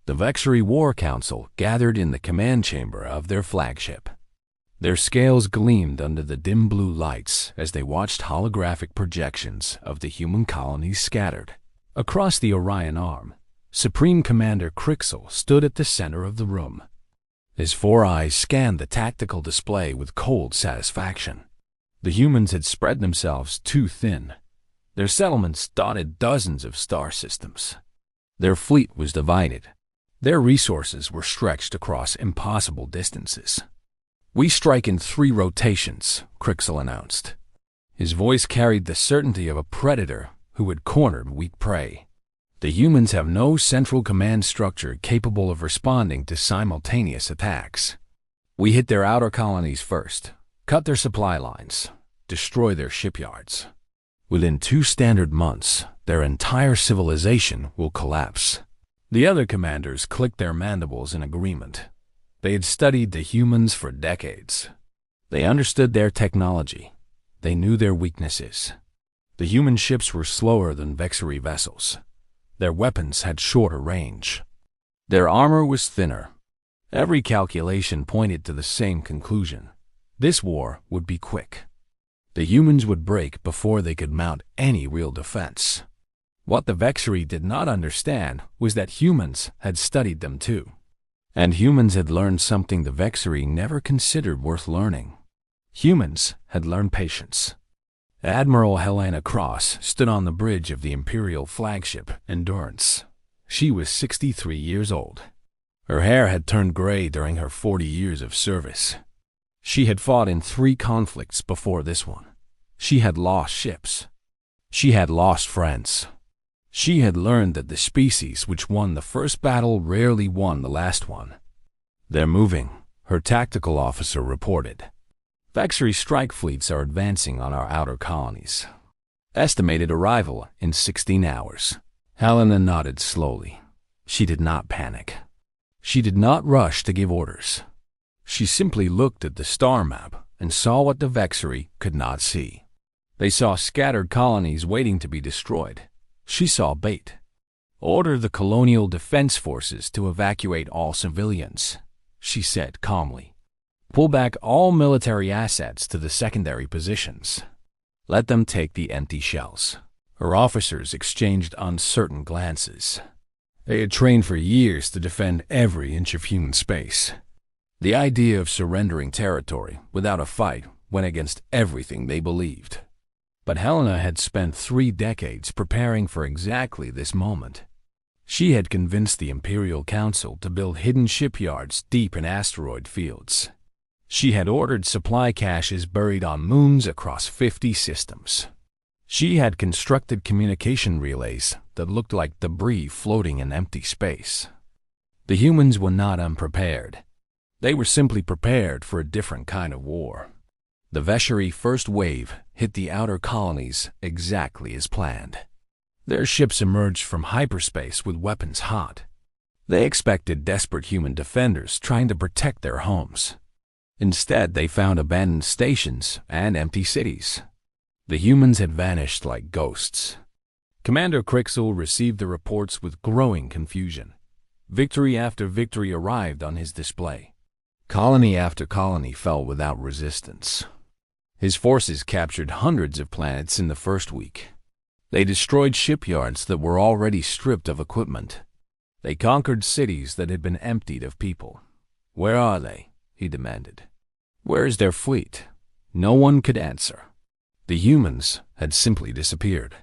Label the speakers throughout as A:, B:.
A: The Vexery War Council gathered in the command chamber of their flagship. Their scales gleamed under the dim blue lights as they watched holographic projections of the human colonies scattered. Across the Orion Arm, Supreme Commander Crixel stood at the center of the room. His four eyes scanned the tactical display with cold satisfaction. The humans had spread themselves too thin. Their settlements dotted dozens of star systems. Their fleet was divided. Their resources were stretched across impossible distances. "We strike in 3 rotations," Crixel announced. His voice carried the certainty of a predator who had cornered weak prey. "The humans have no central command structure capable of responding to simultaneous attacks. We hit their outer colonies first, cut their supply lines, destroy their shipyards. Within 2 standard months, their entire civilization will collapse." The other commanders clicked their mandibles in agreement. They had studied the humans for decades. They understood their technology. They knew their weaknesses. The human ships were slower than Vexery vessels. Their weapons had shorter range. Their armor was thinner. Every calculation pointed to the same conclusion. This war would be quick. The humans would break before they could mount any real defense. What the Vexery did not understand was that humans had studied them too. And humans had learned something the Vexery never considered worth learning. Humans had learned patience. Admiral Helena Cross stood on the bridge of the Imperial flagship Endurance. She was 63 years old. Her hair had turned gray during her 40 years of service. She had fought in 3 conflicts before this one. She had lost ships. She had lost friends. She had learned that the species which won the first battle rarely won the last one. "They're moving," her tactical officer reported. "Vexery strike fleets are advancing on our outer colonies. Estimated arrival in 16 hours. Helena nodded slowly. She did not panic. She did not rush to give orders. She simply looked at the star map and saw what the Vexery could not see. They saw scattered colonies waiting to be destroyed. She saw bait. "Order the colonial defense forces to evacuate all civilians," she said calmly. "Pull back all military assets to the secondary positions. Let them take the empty shells." Her officers exchanged uncertain glances. They had trained for years to defend every inch of human space. The idea of surrendering territory without a fight went against everything they believed. But Helena had spent 3 decades preparing for exactly this moment. She had convinced the Imperial Council to build hidden shipyards deep in asteroid fields. She had ordered supply caches buried on moons across 50 systems. She had constructed communication relays that looked like debris floating in empty space. The humans were not unprepared. They were simply prepared for a different kind of war. The Vexery first wave hit the outer colonies exactly as planned. Their ships emerged from hyperspace with weapons hot. They expected desperate human defenders trying to protect their homes. Instead, they found abandoned stations and empty cities. The humans had vanished like ghosts. Commander Crixel received the reports with growing confusion. Victory after victory arrived on his display. Colony after colony fell without resistance. His forces captured hundreds of planets in the first week. They destroyed shipyards that were already stripped of equipment. They conquered cities that had been emptied of people. "Where are they?" he demanded. "Where is their fleet?" No one could answer. The humans had simply disappeared.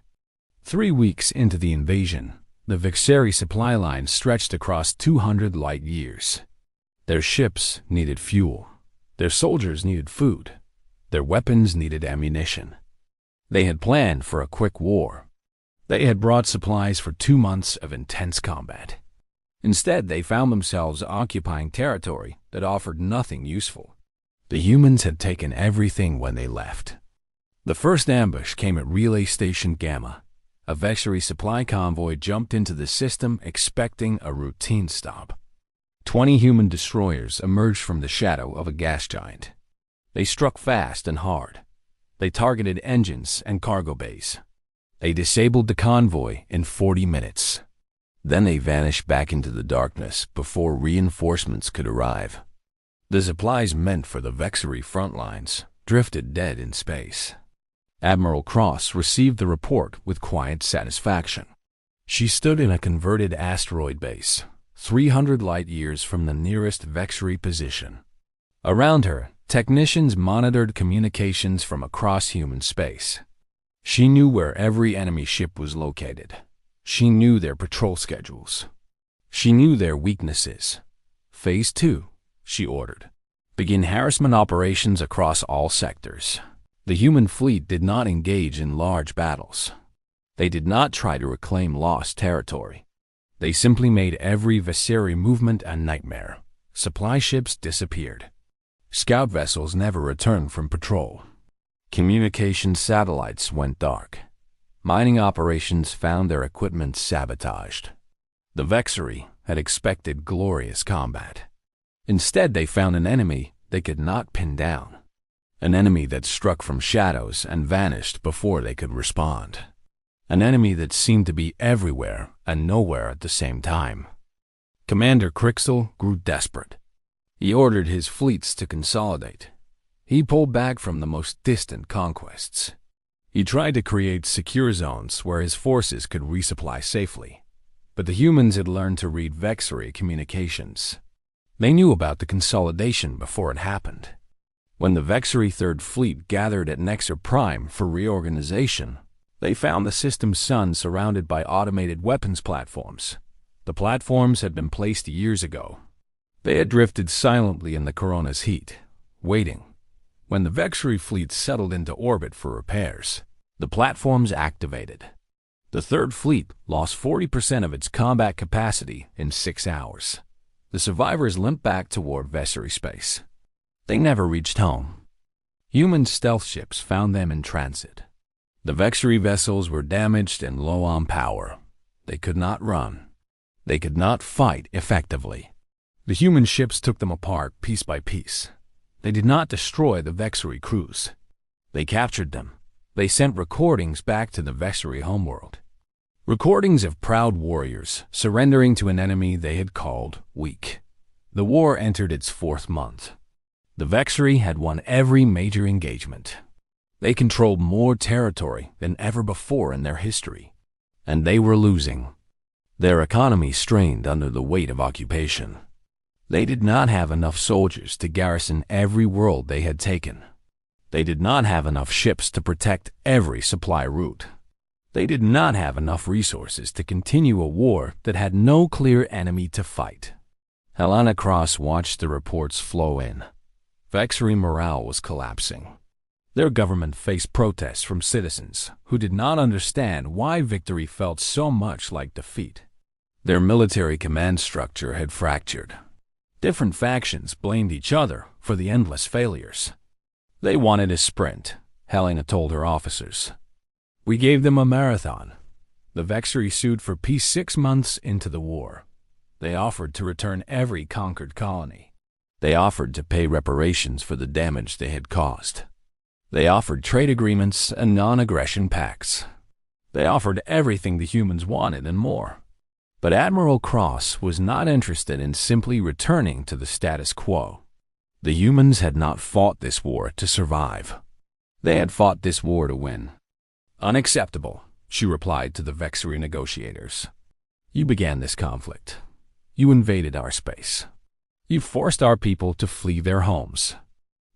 A: 3 weeks into the invasion, the Vexery supply line stretched across 200 light years. Their ships needed fuel. Their soldiers needed food. Their weapons needed ammunition. They had planned for a quick war. They had brought supplies for 2 months of intense combat. Instead, they found themselves occupying territory that offered nothing useful. The humans had taken everything when they left. The first ambush came at Relay Station Gamma. A Vexery supply convoy jumped into the system expecting a routine stop. 20 human destroyers emerged from the shadow of a gas giant. They struck fast and hard. They targeted engines and cargo bays. They disabled the convoy in 40 minutes. Then they vanished back into the darkness before reinforcements could arrive. The supplies meant for the Vexery front lines drifted dead in space. Admiral Cross received the report with quiet satisfaction. She stood in a converted asteroid base, 300 light-years from the nearest Vexery position. Around her, technicians monitored communications from across human space. She knew where every enemy ship was located. She knew their patrol schedules. She knew their weaknesses. Phase 2, she ordered. Begin harassment operations across all sectors. The human fleet did not engage in large battles. They did not try to reclaim lost territory. They simply made every Vexery movement a nightmare. Supply ships disappeared. Scout vessels never returned from patrol. Communication satellites went dark. Mining operations found their equipment sabotaged. The Vexery had expected glorious combat. Instead, they found an enemy they could not pin down. An enemy that struck from shadows and vanished before they could respond. An enemy that seemed to be everywhere and nowhere at the same time. Commander Crixel grew desperate. He ordered his fleets to consolidate. He pulled back from the most distant conquests. He tried to create secure zones where his forces could resupply safely. But the humans had learned to read Vexery communications. They knew about the consolidation before it happened. When the Vexery Third Fleet gathered at Nexer Prime for reorganization, they found the system's sun surrounded by automated weapons platforms. The platforms had been placed years ago. They had drifted silently in the corona's heat, waiting. When the Vexery fleet settled into orbit for repairs, the platforms activated. The Third Fleet lost 40% of its combat capacity in 6 hours. The survivors limped back toward Vexery space. They never reached home. Human stealth ships found them in transit. The Vexery vessels were damaged and low on power. They could not run. They could not fight effectively. The human ships took them apart piece by piece. They did not destroy the Vexery crews. They captured them. They sent recordings back to the Vexery homeworld. Recordings of proud warriors surrendering to an enemy they had called weak. The war entered its 4th month. The Vexery had won every major engagement. They controlled more territory than ever before in their history. And they were losing. Their economy strained under the weight of occupation. They did not have enough soldiers to garrison every world they had taken. They did not have enough ships to protect every supply route. They did not have enough resources to continue a war that had no clear enemy to fight. Helena Cross watched the reports flow in. Vexery morale was collapsing. Their government faced protests from citizens who did not understand why victory felt so much like defeat. Their military command structure had fractured. Different factions blamed each other for the endless failures. They wanted a sprint, Helena told her officers. We gave them a marathon. The Vexery sued for peace 6 months into the war. They offered to return every conquered colony. They offered to pay reparations for the damage they had caused. They offered trade agreements and non-aggression pacts. They offered everything the humans wanted and more. But Admiral Cross was not interested in simply returning to the status quo. The humans had not fought this war to survive. They had fought this war to win. Unacceptable, she replied to the Vexery negotiators. You began this conflict. You invaded our space. You forced our people to flee their homes.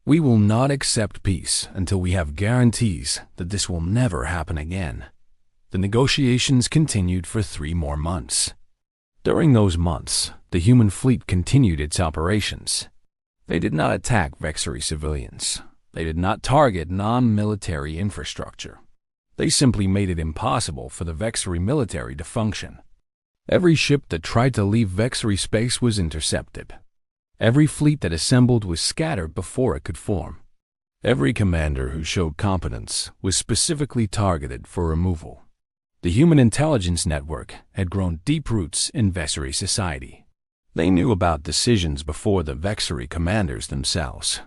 A: We will not accept peace until we have guarantees that this will never happen again. The negotiations continued for 3 more months. During those months, the human fleet continued its operations. They did not attack Vexery civilians. They did not target non-military infrastructure. They simply made it impossible for the Vexery military to function. Every ship that tried to leave Vexery space was intercepted. Every fleet that assembled was scattered before it could form. Every commander who showed competence was specifically targeted for removal. The human intelligence network had grown deep roots in Vexery society. They knew about decisions before the Vexery commanders themselves.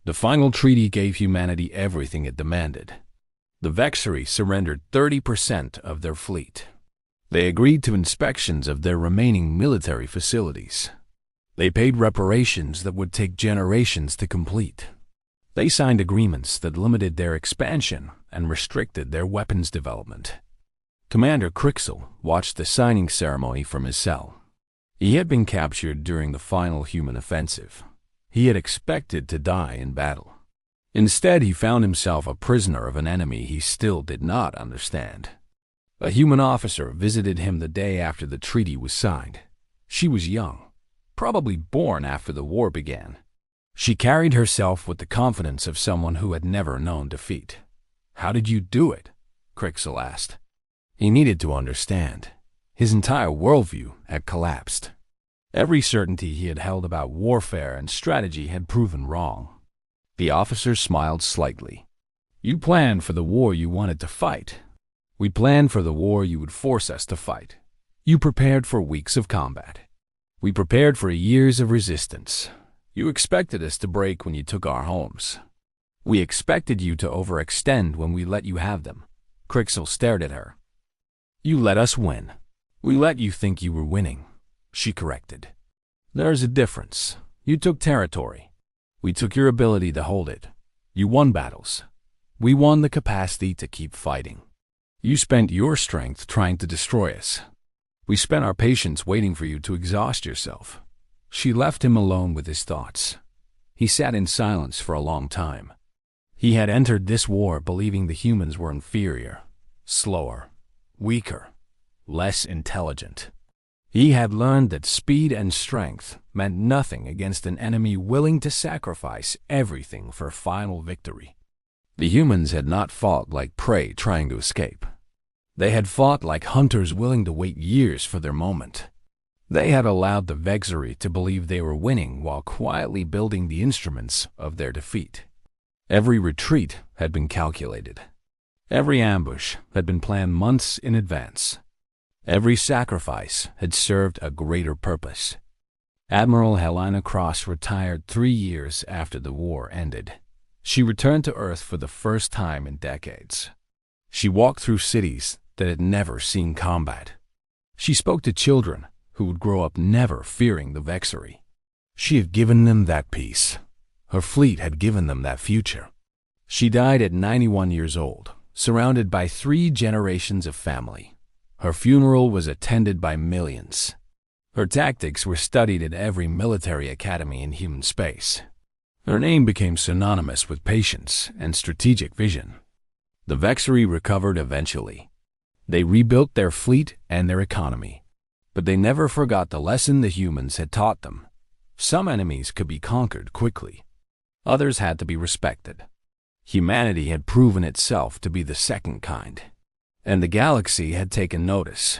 A: The final treaty gave humanity everything it demanded. The Vexery surrendered 30% of their fleet. They agreed to inspections of their remaining military facilities. They paid reparations that would take generations to complete. They signed agreements that limited their expansion and restricted their weapons development. Commander Crixel watched the signing ceremony from his cell. He had been captured during the final human offensive. He had expected to die in battle. Instead, he found himself a prisoner of an enemy he still did not understand. A human officer visited him the day after the treaty was signed. She was young, probably born after the war began. She carried herself with the confidence of someone who had never known defeat. "How did you do it?" Crixel asked. He needed to understand. His entire worldview had collapsed. Every certainty he had held about warfare and strategy had proven wrong. The officer smiled slightly. "You planned for the war you wanted to fight. We planned for the war you would force us to fight. You prepared for weeks of combat. We prepared for years of resistance. You expected us to break when you took our homes. We expected you to overextend when we let you have them." Crixel stared at her. "You let us win. We let you think you were winning," she corrected. "There's a difference. You took territory. We took your ability to hold it. You won battles. We won the capacity to keep fighting. You spent your strength trying to destroy us. We spent our patience waiting for you to exhaust yourself." She left him alone with his thoughts. He sat in silence for a long time. He had entered this war believing the humans were inferior, slower, weaker, less intelligent. He had learned that speed and strength meant nothing against an enemy willing to sacrifice everything for final victory. The humans had not fought like prey trying to escape. They had fought like hunters willing to wait years for their moment. They had allowed the Vexery to believe they were winning while quietly building the instruments of their defeat. Every retreat had been calculated. Every ambush had been planned months in advance. Every sacrifice had served a greater purpose. Admiral Helena Cross retired 3 years after the war ended. She returned to Earth for the first time in decades. She walked through cities that had never seen combat. She spoke to children who would grow up never fearing the Vexery. She had given them that peace. Her fleet had given them that future. She died at 91 years old, surrounded by 3 generations of family. Her funeral was attended by millions. Her tactics were studied at every military academy in human space. Her name became synonymous with patience and strategic vision. The Vexery recovered eventually. They rebuilt their fleet and their economy. But they never forgot the lesson the humans had taught them. Some enemies could be conquered quickly. Others had to be respected. Humanity had proven itself to be the second kind. And the galaxy had taken notice.